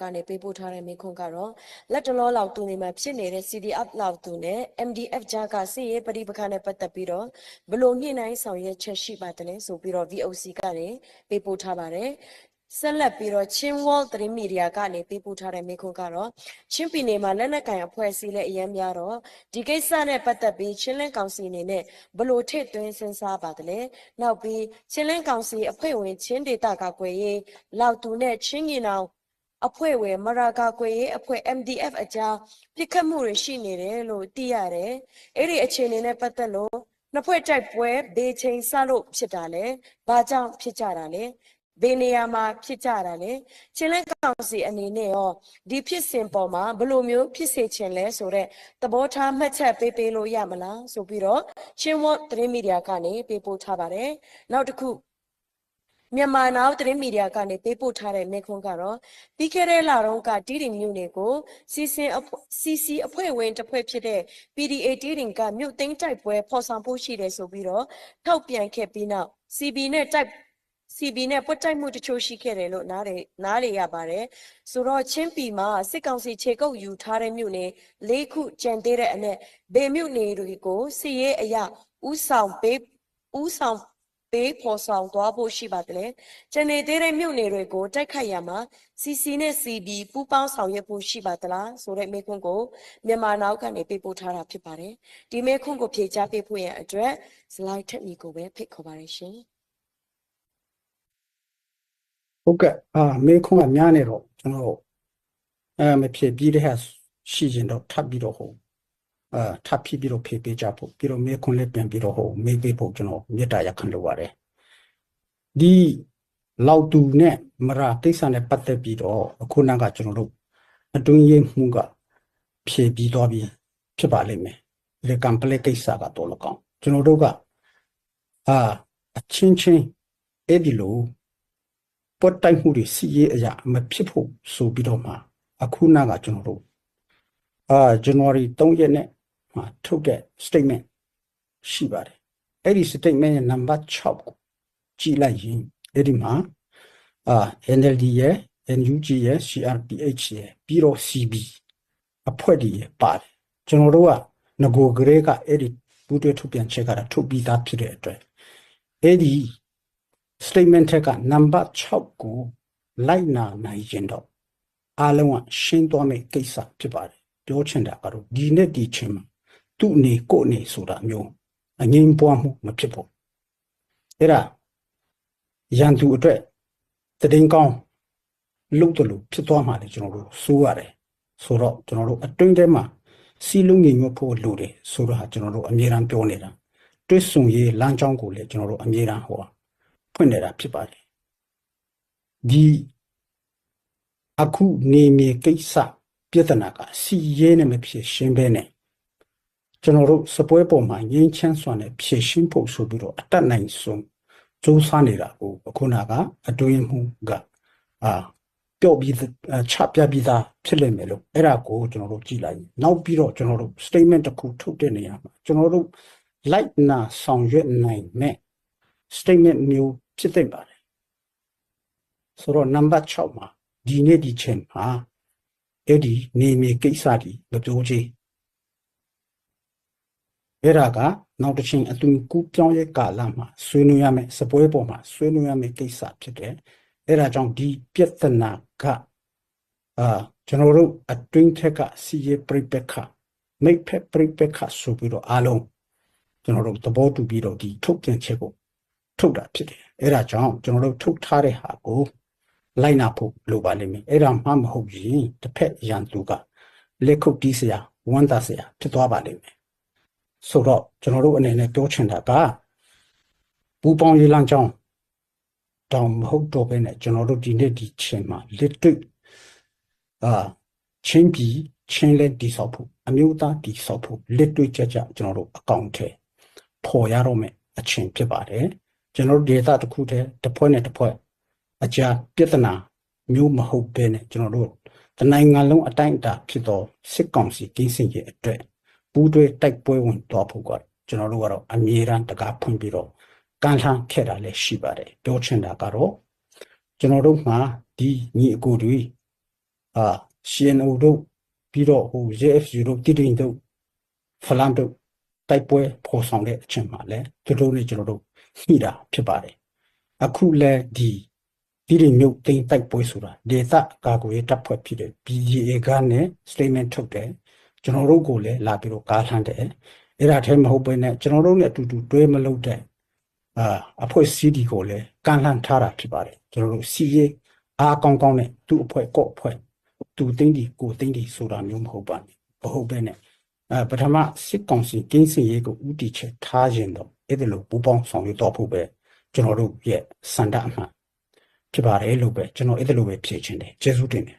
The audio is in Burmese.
ကနေပေးပို့ထားတဲ့မိခွန်းကတော့လက်တလောလောက်သူနေမှာဖြစ်နေတဲ့ CDF လောက်သူနဲ့ MDF ကြားကစစ်ရေးပဋိပက္ခနဲ့ပတ်သက်ပြီးတော့ဘလို့ညှိနှိုင်းဆောင်ရွက်ချက်ရှိပါတယ်ဆိုပြီးတော့ VOC ကနေပေးပို့ထားပါတယ်ဆက်လက်ပြီးတော့ချင်းဝေါ်သတင်းမီဒီယာကနေပေးပို့ထားတဲ့မိခွန်းကတော့ချင်းပြည်နယ်မှာလက်နက်ကိုင်အဖွဲ့အစည်းและအရန်များတော့ဒီကိစ္စနဲ့ပတ်သက်ပြီးချင်းလင်းကောင်စီအနေနဲ့ဘလို့ထည့်သွင်းစဉ်းစားပါတယ်နောက်ပြီးချင်းလင်းကောင်စီအဖွဲ့ဝင်ချင်းဒေတာကကွယ်ရေးလောက်သူနဲ့ချင်းငင်အောင်အဖွဲ့ဝင်မရာကာကွယ်ရေးအဖွဲ့ MDF အကြားပြစ်ခတ်မှုတွေရှိနေတယ်လို့သိရတယ်။အဲ့ဒီအခြေအနေနဲ့ပတ်သက်လို့နှစ်ဖွဲ့တိုက်ပွဲဘေးချိန်ဆလို့ဖြစ်တာလဲ။ဘာကြောင့်ဖြစ်ကြတာလဲ။ဘယ်နေရာမှာဖြစ်ကြတာလဲ။ချင်းလဲကောင်စီအနေနဲ့ရောဒီဖြစ်စဉ်ပေါ်မှာဘယ်လိုမျိုးဖြစ်စေချင်လဲဆိုတော့သဘောထားမှတ်ချက်ပေးလို့ရမလားဆိုပြီးတော့ချင်းဝတ်သတင်းမီဒီယာကနေပေးပို့ထားပါတယ်။နောက်တစ်ခုမြန်မာနောက်သတင်းမီဒီယာကနေပေးပို့ထားတဲ့မိခွန်းကတော့ပြီးခဲ့တဲ့လတုန်းကတီးတင်မြို့နယ်ကိုCC အဖွဲ့ဝင်တစ်ဖွဲ့ဖြစ်တဲ့ PDA တီးတင်ကမြို့သိမ်းတိုက်ပွဲဖော်ဆောင်ဖို့ရှိတယ်ဆိုပြီးတော့ထောက်ပြန်ခဲ့ပြီးနောက် CB နဲ့ပွတ်တိုက်မှုတချို့ရှိခဲ့တယ်လို့နားလေရပါတယ်ဆိုတော့ချင်းပြည်မှာစစ်ကောင်စီခြေကုပ်ယူထားတဲ့မြို့နယ်၄ခုကျန်သေးတဲ့အနက်ဗေမြို့နယ်တွေကိုစစ်ရေးအရာဥဆောင်ပေးဖော်ဆောင်သွားဖို့ရှိပါတယ်။ကျန်နေတဲ့မြို့နယ်တွေကိုတိုက်ခိုက်ရမှာ CC နဲ့ CB ပူးပေါင်းဆောင်ရွက်ဖို့ရှိပါသလားဆိုတဲ့မေးခွန်းကိုမြန်မာနောက်ကနေပေးပို့ထားတာဖြစ်ပါတယ်။ဒီမေးခွန်းကိုဖြေကြားပေးဖို့ရန်အတွက်စလိုက် technique ကိုပဲဖိတ်ခေါ်ပါတယ်ရှင်။ဟုတ်ကဲ့မေးခွန်းကများနေတော့ကျွန်တော်မဖြစ်ပြီးတဲ့ဟာရှိရင်တော့ထပ်ပြီးတော့ထပ်ဖြစ်ပြီးတော့ဖြေပေးကြဖို့ပြီးတော့မေးခွန်းလေးပြန်ပြီးတော့မေးပေးဖို့ကျွန်တော်မေတ္တာရပ်ခံလိုပါတယ်ဒီလောက်တူနဲ့မရာကိစ္စနဲ့ပတ်သက်ပြီးတော့အခုနကကျွန်တော်တို့အတွင်းရေးမှုကဖြေပြီးတော့ပြီးဖြစ်ပါလိမ့်မယ်ဒီကံပလက်ကိစ္စကတော့လကောင်းကျွန်တော်တို့ကအချင်းချင်းအဲ့ဒီလိုပွတ်တိုက်မှုတွေစီရေးအရာမဖြစ်ဖို့ဆိုပြီးတော့မှအခုနကကျွန်တော်တို့January 3 ရက်နေ့မှာထုတ်တဲ့ statement ရှိပါတယ်အဲ့ဒီ statement ရဲ့ number 6ကိုကြည့်လိုက်ရင်အဲ့ဒီမှာNLD ရဲ့ NUG ရဲ့ CRPH ရဲ့ပြီးတော့ CB အဖွဲ့တွေပါတယ်ကျွန်တော်တို့ကငကိုကလေးကအဲ့ဒီဘူးတွေထုတ်ပြန်ချက်ကတော့ထုတ်ပြီးသားဖြစ်တဲ့အတွက်အဲ့ဒီ statement ထက်က number 6ကိုလိုက်နာနိုင်ရင်တော့အားလုံးကရှင်းသွားမယ့်ကိစ္စဖြစ်ပါတယ်ပြောချင်တာကတော့ဒီနေ့ဒီချိန်မှာသူ့နေကိုနေဆိုတာမျိုးအငြင်းပွားမှုမဖြစ်ဘူးအဲ့ဒါရန်သူအတွက်တည်င်းကောင်းလုပ်တယ်လို့ဖြစ်သွားမှလေကျွန်တော်တို့စိုးရတယ်ဆိုတော့ကျွန်တော်တို့အတွင်းထဲမှာစီးလုံးငြိမ်ညွတ်ဖို့လိုတယ်ဆိုတော့ကျွန်တော်တို့အမြဲတမ်းပြောနေတာတွစ်ဆုံရေးလမ်းကြောင်းကိုလည်းကျွန်တော်တို့အမြဲတမ်းဖွင့်နေတာဖြစ်ပါတယ်ဒီအခုနေမြေကိစ္စပြဿနာကစီရဲနဲ့မဖြစ်ရှင်းပဲနဲ့ကျွန်တော်တို့စပွဲပေါ်မှာငင်းချမ်းစွာနဲ့ဖြည့်ရှင်းဖို့ဆိုပြီးတော့အတတ်နိုင်ဆုံးစူးစမ်းနေတာကိုအခုနကအတွင်းမှုကပျော့ပြီးချပြပြီးသားဖြစ်လိမ့်မယ်လို့အဲ့ဒါကိုကျွန်တော်တို့ကြည့်လိုက်နောက်ပြီးတော့ကျွန်တော်တို့ statement တစ်ခုထုတ်တဲ့နေရာမှာကျွန်တော်တို့ like နာဆောင်ရွက်နိုင်မဲ့ statement မျိုးဖြစ်တဲ့ပါတယ်ဆိုတော့ number 6မှာဒီနေ့ဒီချိန်မှာအဲ့ဒီနေမြေကိစ္စကြီးမပြောချင်အဲ့ဒါကနောက်တစ်ချိန်အသွင်ကူးပြောင်းရဲ့ကာလမှာဆွေးနွေးရမယ်စပွဲပေါ်မှာဆွေးနွေးရမယ်ကိစ္စဖြစ်တယ်အဲ့ဒါကြောင့်ဒီပြဿနာကကျွန်တော်တို့အတွင်းထက်ကစီရပြိပက္ခမိတ်ဖက်ပြိပက္ခဆိုပြီးတော့အားလုံးကျွန်တော်တို့သဘောတူပြီးတော့ဒီထုတ်ပြန်ချက်ကိုထုတ်တာဖြစ်တယ်အဲ့ဒါကြောင့်ကျွန်တော်တို့ထုတ်ထားတဲ့ဟာကိုလိုက်နာဖို့လိုပါလိမ့်မယ်အဲ့ဒါမှမဟုတ်ရင်တစ်ဖက်ရန်သူကလက်ခုပ်တီးစရာဝန်တာစရာဖြစ်သွားပါလိမ့်မယ်ဆိုတော့ကျွန်တော်တို့အနေနဲ့ပြောချင်တာကပူပေါင်းရေးလမ်းကြောင်းတောင်မဟုတ်တော့ဘဲနဲ့ကျွန်တော်တို့ဒီနေ့ဒီချိန်မှာလက်တွေ့ချင်းပြည်ချင်းလက်တီဆောက်ဖို့အမျိုးသားတီဆောက်ဖို့လက်တွေ့ကြကြကျွန်တော်တို့အကောင့်ထဲပေါ်ရတော့မယ်အချိန်ဖြစ်ပါတယ်ကျွန်တော်တို့ data တစ်ခုတည်းတစ်ဖွဲ့နဲ့တစ်ဖွဲ့အကြပြဿနာမျိုးမဟုတ်ဘဲနဲ့ကျွန်တော်တို့တနိုင်ငံလုံးအတိုင်းအတာဖြစ်သောစစ်ကောင်စီကင်းစင်ရဲ့အတွက်ပူးတွဲတိုက်ပွဲဝင်သွားဖို့ကကျွန်တော်တို့ကတော့အမြဲတမ်းတကားဖွင့်ပြီးတော့ကန့်လန့်ခဲ့တာလည်းရှိပါတယ်ပြောချင်တာကတော့ကျွန်တော်တို့မှာဒီညီအကိုတွေ CNO တို့ပြီးတော့JFU တို့တိတိတို့ဖလန်တို့တိုက်ပွဲဖော်ဆောင်တဲ့အချိန်မှာလည်းသူတို့နဲ့ကျွန်တော်တို့ညှိတာဖြစ်ပါတယ်အခုလည်းဒီတိတိမြို့သိမ်းတိုက်ပွဲဆိုတာဒေသကာကွယ်ရေးတပ်ဖွဲ့ဖြစ်တဲ့ BGA ကနေ statement ထုတ်တယ်ကျွန်တော်တို့ကိုလည်းလာပြီးတော့ကားလှမ်းတယ်အဲ့ဒါထဲမဟုတ်ဘဲနဲ့ကျွန်တော်တို့နဲ့အတူတူတွဲမလုပ်တဲ့အဖွဲ့အစည်းဒီကိုလည်းကန့်လန့်ထားတာဖြစ်ပါတယ်ကျွန်တော်တို့စီရေးအားကောင်းကောင်းနဲ့သူ့အဖွဲ့ကော့အဖွဲ့သူသိန်းဒီကိုသိန်းဒီဆိုတာမျိုးမဟုတ်ပါဘူးမဟုတ်ဘဲနဲ့ပထမစစ်ကောင်စီကင်းစင်ရေးကိုဥတီချက်ထားခြင်းတော့အဲ့ဒါလိုပူပေါင်းဆောင်ရွက်တော့ဖို့ပဲကျွန်တော်တို့ရဲ့စန္ဒအမှန်ဖြစ်ပါတယ်လို့ပဲကျွန်တော်အဲ့ဒါလိုပဲဖြေချင်တယ်ကျေးဇူးတင်တယ်